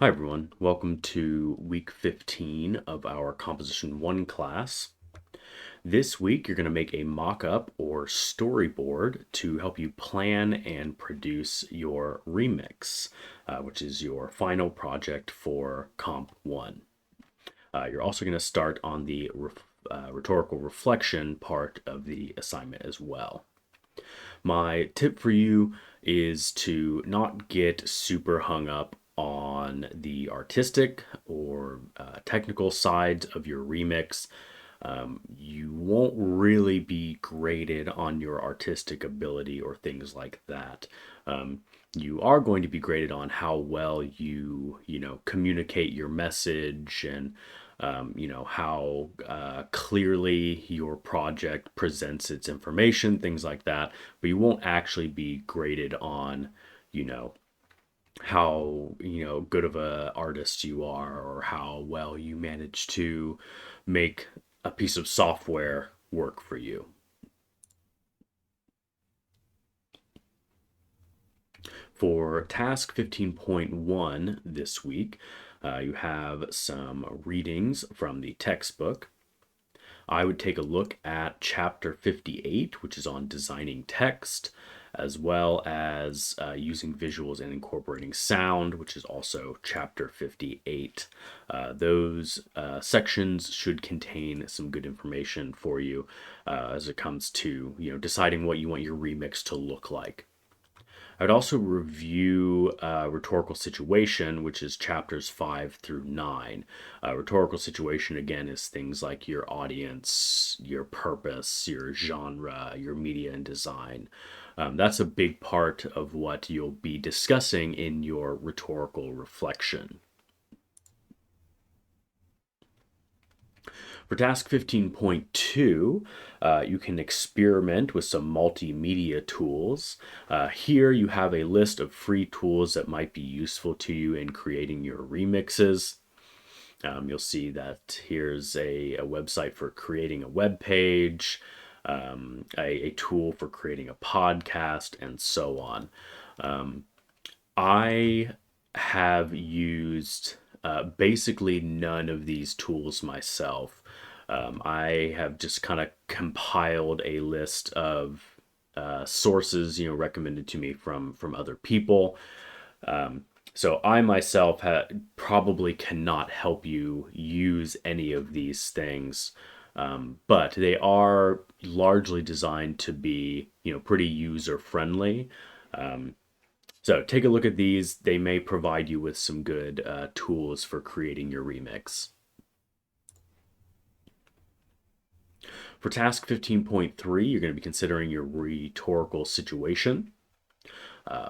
Hi everyone, welcome to week 15 of our Composition 1 class. This week you're going to make a mock-up or storyboard to help you plan and produce your remix, which is your final project for Comp 1. You're also going to start on the rhetorical reflection part of the assignment as well. My tip for you is to not get super hung up on the artistic or technical sides of your remix. You won't really be graded on your artistic ability or things like that. You are going to be graded on how well you communicate your message and how clearly your project presents its information, things like that. But you won't actually be graded on, you know, how good of a artist you are or how well you manage to make a piece of software work for you. For task 15.1 this week, you have some readings from the textbook. I would take a look at chapter 58, which is on designing text, as well as using visuals and incorporating sound, which is also chapter 58. Those sections should contain some good information for you as it comes to deciding what you want your remix to look like. I would also review rhetorical situation, which is chapters 5 through 9. Rhetorical situation, again, is things like your audience, your purpose, your genre, your media and design. That's a big part of what you'll be discussing in your rhetorical reflection. For task 15.2, you can experiment with some multimedia tools. Here you have a list of free tools that might be useful to you in creating your remixes. You'll see that here's a website for creating a web page, a tool for creating a podcast, and so on. I have used basically none of these tools myself. I have just kind of compiled a list of sources, recommended to me from other people. So I myself probably cannot help you use any of these things, but they are largely designed to be, pretty user friendly. So take a look at these. They may provide you with some good tools for creating your remix. For task 15.3, you're going to be considering your rhetorical situation.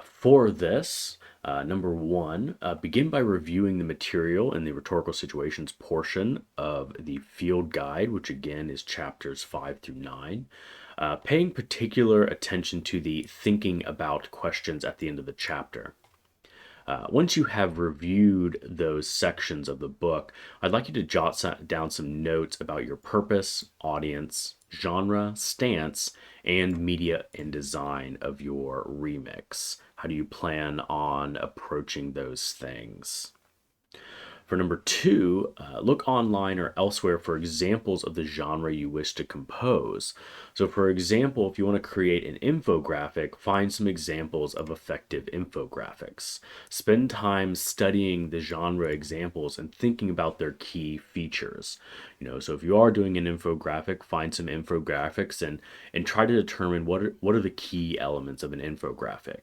For this, number one, begin by reviewing the material in the rhetorical situations portion of the field guide, which again is chapters 5 through 9. Paying particular attention to the thinking about questions at the end of the chapter. Once you have reviewed those sections of the book, I'd like you to jot down some notes about your purpose, audience, genre, stance, and media and design of your remix. How do you plan on approaching those things? For number two, look online or elsewhere for examples of the genre you wish to compose. So, for example, if you want to create an infographic, find some examples of effective infographics. Spend time studying the genre examples and thinking about their key features. So if you are doing an infographic, find some infographics and try to determine what are the key elements of an infographic.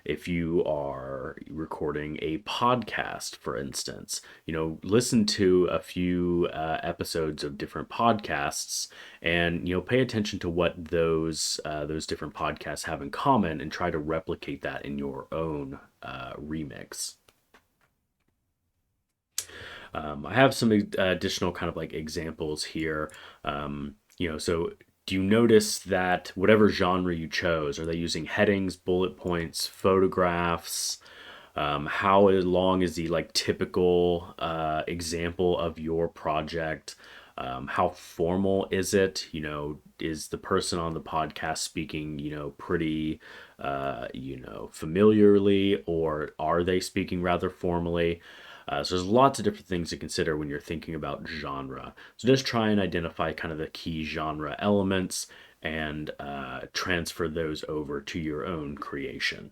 If you are recording a podcast, for instance, listen to a few episodes of different podcasts and pay attention to what those different podcasts have in common and try to replicate that in your own remix. I have some additional kind of like examples here. So do you notice that whatever genre you chose, are they using headings, bullet points, photographs? How long is the like typical example of your project? How formal is it? Is the person on the podcast speaking, pretty, familiarly, or are they speaking rather formally? So there's lots of different things to consider when you're thinking about genre. So just try and identify kind of the key genre elements and transfer those over to your own creation.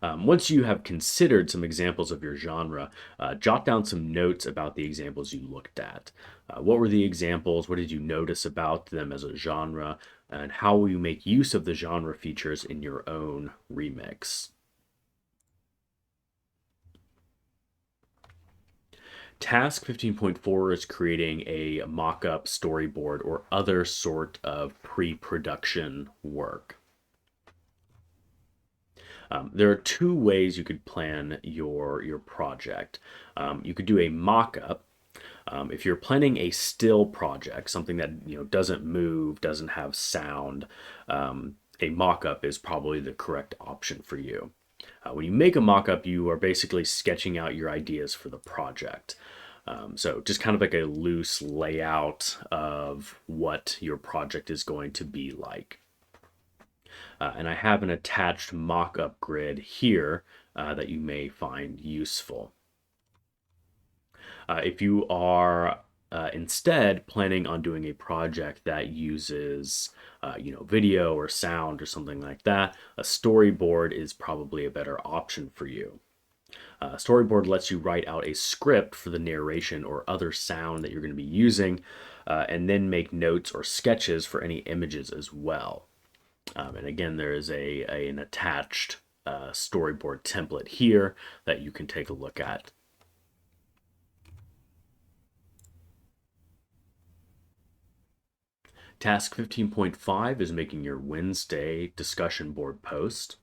Once you have considered some examples of your genre, jot down some notes about the examples you looked at. What were the examples? What did you notice about them as a genre? And how will you make use of the genre features in your own remix? Task 15.4 is creating a mock-up, storyboard, or other sort of pre-production work. There are two ways you could plan your project. You could do a mock-up. If you're planning a still project, something that doesn't move, doesn't have sound, a mock-up is probably the correct option for you. When you make a mock-up, you are basically sketching out your ideas for the project. So just kind of like a loose layout of what your project is going to be like. And I have an attached mock-up grid here that you may find useful. If you are instead planning on doing a project that uses video or sound or something like that, a storyboard is probably a better option for you. Storyboard lets you write out a script for the narration or other sound that you're going to be using, and then make notes or sketches for any images as well. And again, there is an attached storyboard template here that you can take a look at. Task 15.5 is making your Wednesday discussion board post.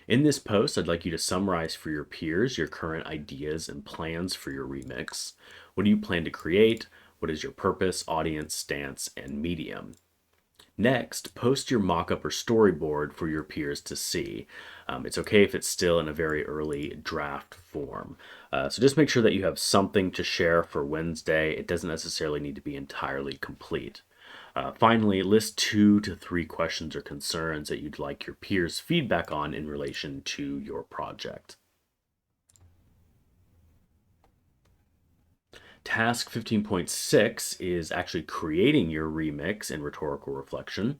In this post, I'd like you to summarize for your peers your current ideas and plans for your remix. What do you plan to create? What is your purpose, audience, stance, and medium? Next, post your mock-up or storyboard for your peers to see. It's okay if it's still in a very early draft form. So just make sure that you have something to share for Wednesday. It doesn't necessarily need to be entirely complete. Finally, list 2 to 3 questions or concerns that you'd like your peers' feedback on in relation to your project. Task 15.6 is actually creating your remix in rhetorical reflection.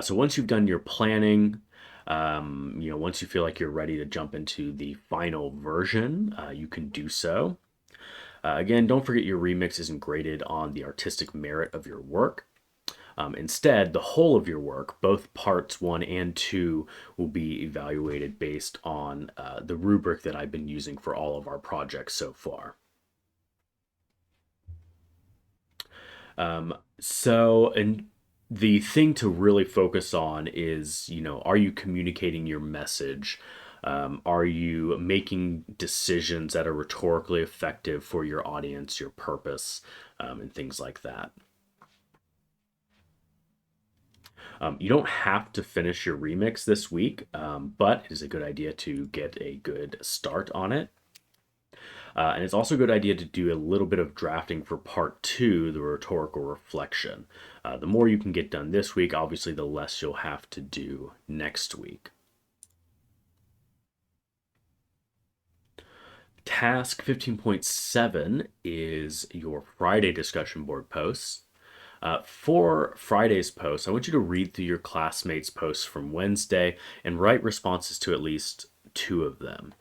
So once you've done your planning, once you feel like you're ready to jump into the final version, you can do so. Again, don't forget your remix isn't graded on the artistic merit of your work. Instead, the whole of your work, both parts 1 and 2, will be evaluated based on the rubric that I've been using for all of our projects so far. And the thing to really focus on is, are you communicating your message? Are you making decisions that are rhetorically effective for your audience, your purpose, and things like that? You don't have to finish your remix this week, but it is a good idea to get a good start on it. And it's also a good idea to do a little bit of drafting for part 2, the rhetorical reflection. The more you can get done this week, obviously, the less you'll have to do next week. Task 15.7 is your Friday discussion board posts. For Friday's post, I want you to read through your classmates' posts from Wednesday and write responses to at least 2 of them.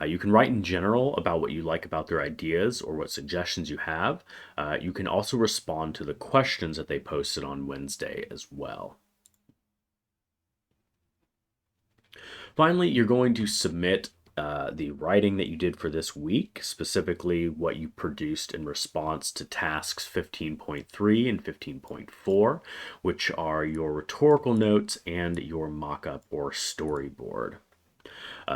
You can write in general about what you like about their ideas or what suggestions you have. You can also respond to the questions that they posted on Wednesday as well. Finally, you're going to submit the writing that you did for this week, specifically what you produced in response to tasks 15.3 and 15.4, which are your rhetorical notes and your mock-up or storyboard.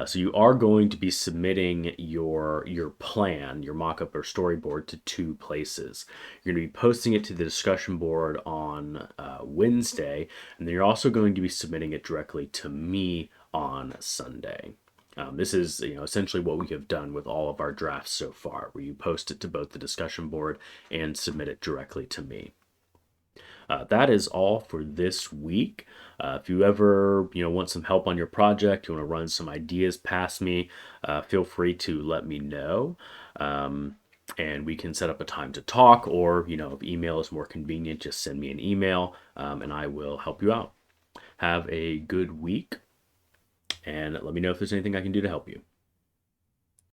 So you are going to be submitting your plan, your mock-up or storyboard, to 2 places. You're going to be posting it to the discussion board on Wednesday, and then you're also going to be submitting it directly to me on Sunday. This is essentially what we have done with all of our drafts so far, where you post it to both the discussion board and submit it directly to me. That is all for this week. If you ever, want some help on your project, you want to run some ideas past me, feel free to let me know. And we can set up a time to talk, or, if email is more convenient, just send me an email, and I will help you out. Have a good week, and let me know if there's anything I can do to help you.